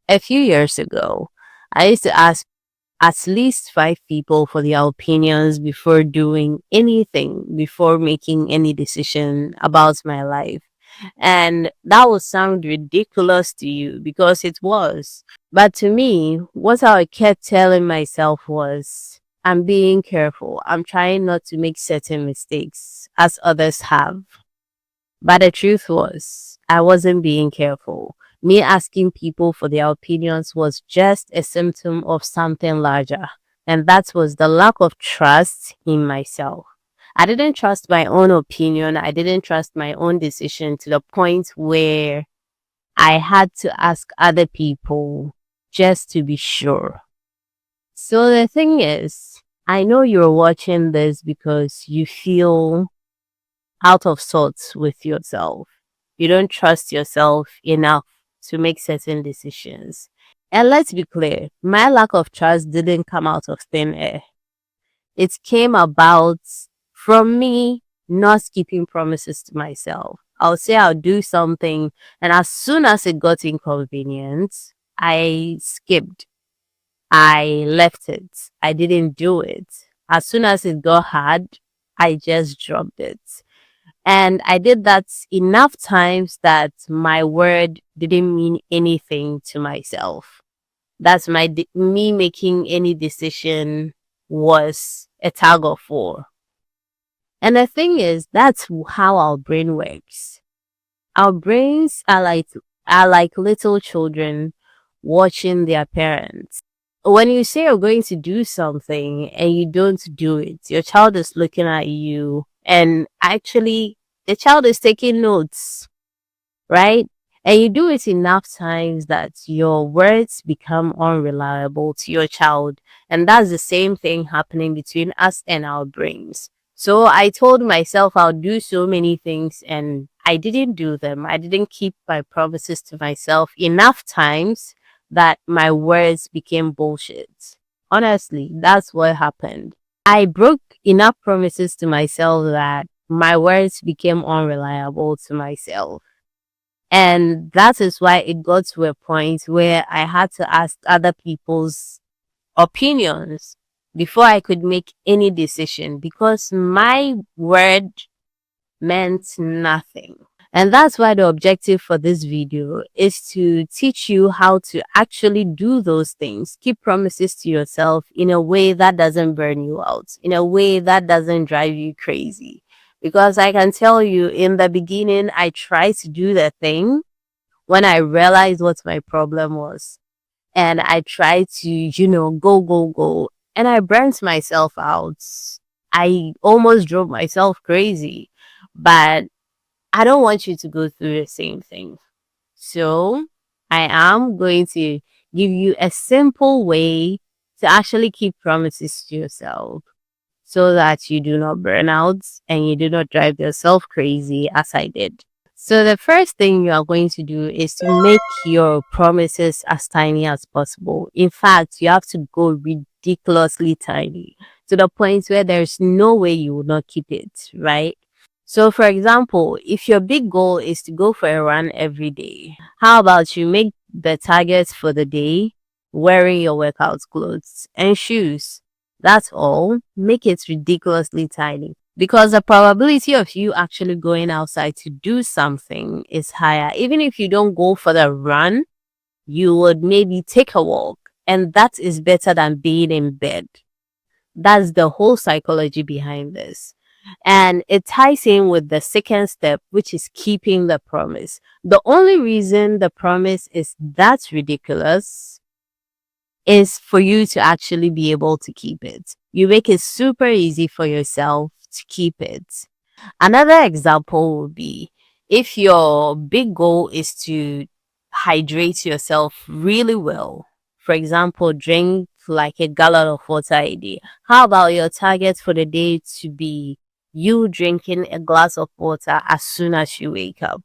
A few years ago, I used to ask at least five people for their opinions before doing anything, before making any decision about my life. And that would sound ridiculous to you because it was. But to me, what I kept telling myself was, I'm being careful. I'm trying not to make certain mistakes as others have. But the truth was, I wasn't being careful. Me asking people for their opinions was just a symptom of something larger. And that was the lack of trust in myself. I didn't trust my own opinion. I didn't trust my own decision to the point where I had to ask other people just to be sure. So the thing is, I know you're watching this because you feel out of sorts with yourself. You don't trust yourself enough to make certain decisions. And let's be clear, my lack of trust didn't come out of thin air. It came about from me not keeping promises to myself. I'll say I'll do something, and as soon as it got inconvenient, I skipped. I left it. I didn't do it. As soon as it got hard, I just dropped it. And I did that enough times that my word didn't mean anything to myself. That's me making any decision was a tug of war. And the thing is, that's how our brain works. Our brains are like little children watching their parents. When you say you're going to do something and you don't do it, your child is looking at you, and actually the child is taking notes, right? And you do it enough times that your words become unreliable to your child. And that's the same thing happening between us and our brains. So I told myself I'll do so many things and I didn't do them. I didn't keep my promises to myself enough times that my words became bullshit. Honestly, that's what happened. I broke enough promises to myself that my words became unreliable to myself. And that is why it got to a point where I had to ask other people's opinions before I could make any decision because my word meant nothing. And that's why the objective for this video is to teach you how to actually do those things. Keep promises to yourself in a way that doesn't burn you out, in a way that doesn't drive you crazy. Because I can tell you in the beginning, I tried to do the thing when I realized what my problem was. And I tried to, go, go, go. And I burnt myself out. I almost drove myself crazy. But I don't want you to go through the same thing. So I am going to give you a simple way to actually keep promises to yourself so that you do not burn out and you do not drive yourself crazy as I did. So the first thing you are going to do is to make your promises as tiny as possible. In fact, you have to go ridiculously tiny to the point where there's no way you will not keep it, right? So for example, if your big goal is to go for a run every day, how about you make the targets for the day wearing your workout clothes and shoes? That's all. Make it ridiculously tiny because the probability of you actually going outside to do something is higher. Even if you don't go for the run, you would maybe take a walk, and that is better than being in bed. That's the whole psychology behind this. And it ties in with the second step, which is keeping the promise. The only reason the promise is that ridiculous is for you to actually be able to keep it. You make it super easy for yourself to keep it. Another example would be if your big goal is to hydrate yourself really well. For example, drink like a gallon of water a day. How about your target for the day to be you drinking a glass of water as soon as you wake up?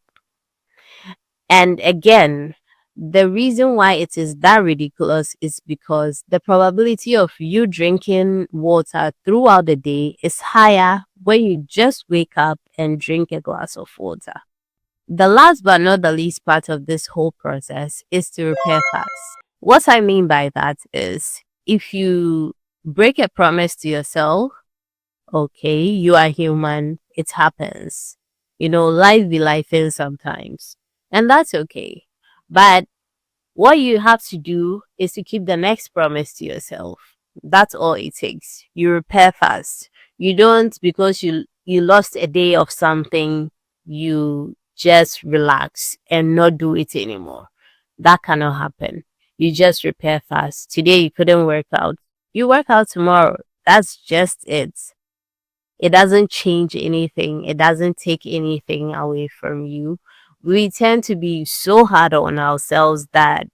And again, the reason why it is that ridiculous is because the probability of you drinking water throughout the day is higher when you just wake up and drink a glass of water. The last but not the least part of this whole process is to repair fast. What I mean by that is if you break a promise to yourself, okay, you are human, it happens. Life be life sometimes. And that's okay. But what you have to do is to keep the next promise to yourself. That's all it takes. You repair fast. You don't, because you lost a day of something, you just relax and not do it anymore. That cannot happen. You just repair fast. Today you couldn't work out. You work out tomorrow. That's just it. It doesn't change anything. It doesn't take anything away from you. We tend to be so hard on ourselves that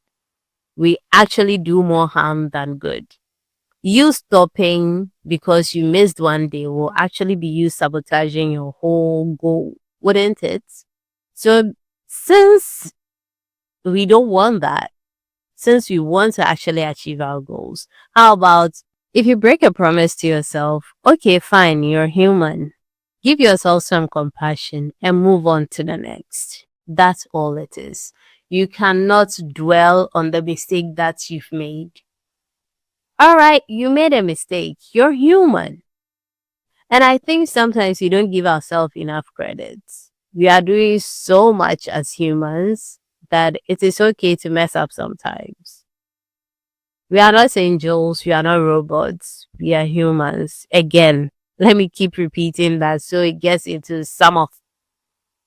we actually do more harm than good. You stopping because you missed one day will actually be you sabotaging your whole goal, wouldn't it? So, since we don't want that, since we want to actually achieve our goals, how about if you break a promise to yourself, okay, fine, you're human. Give yourself some compassion and move on to the next. That's all it is. You cannot dwell on the mistake that you've made. All right, you made a mistake. You're human. And I think sometimes we don't give ourselves enough credit. We are doing so much as humans that it is okay to mess up sometimes. We are not angels, we are not robots, we are humans. Again, let me keep repeating that so it gets into some of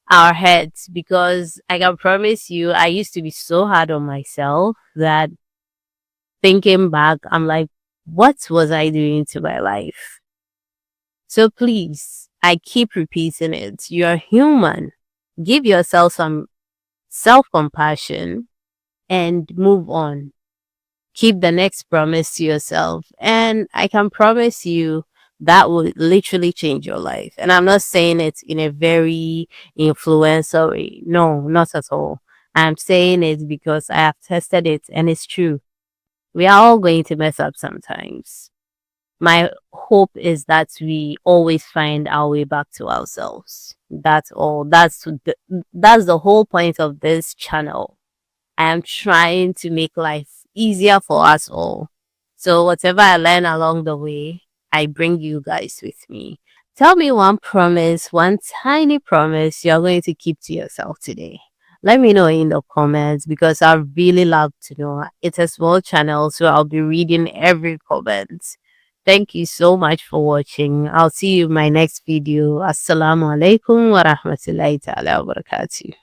our heads, because I can promise you, I used to be so hard on myself that thinking back, I'm like, what was I doing to my life? So please, I keep repeating it. You're human. Give yourself some self compassion and move on. Keep the next promise to yourself. And I can promise you that will literally change your life. And I'm not saying it in a very influential way. No, not at all. I'm saying it because I have tested it and it's true. We are all going to mess up sometimes. My hope is that we always find our way back to ourselves. That's all. That's the whole point of this channel. I am trying to make life easier for us all. So whatever I learn along the way, I bring you guys with me. Tell me one promise, one tiny promise you're going to keep to yourself today. Let me know in the comments because I really love to know. It's a small channel, so I'll be reading every comment. Thank you so much for watching. I'll see you in my next video. Assalamu alaikum wa rahmatullahi ta'ala wa barakatuh.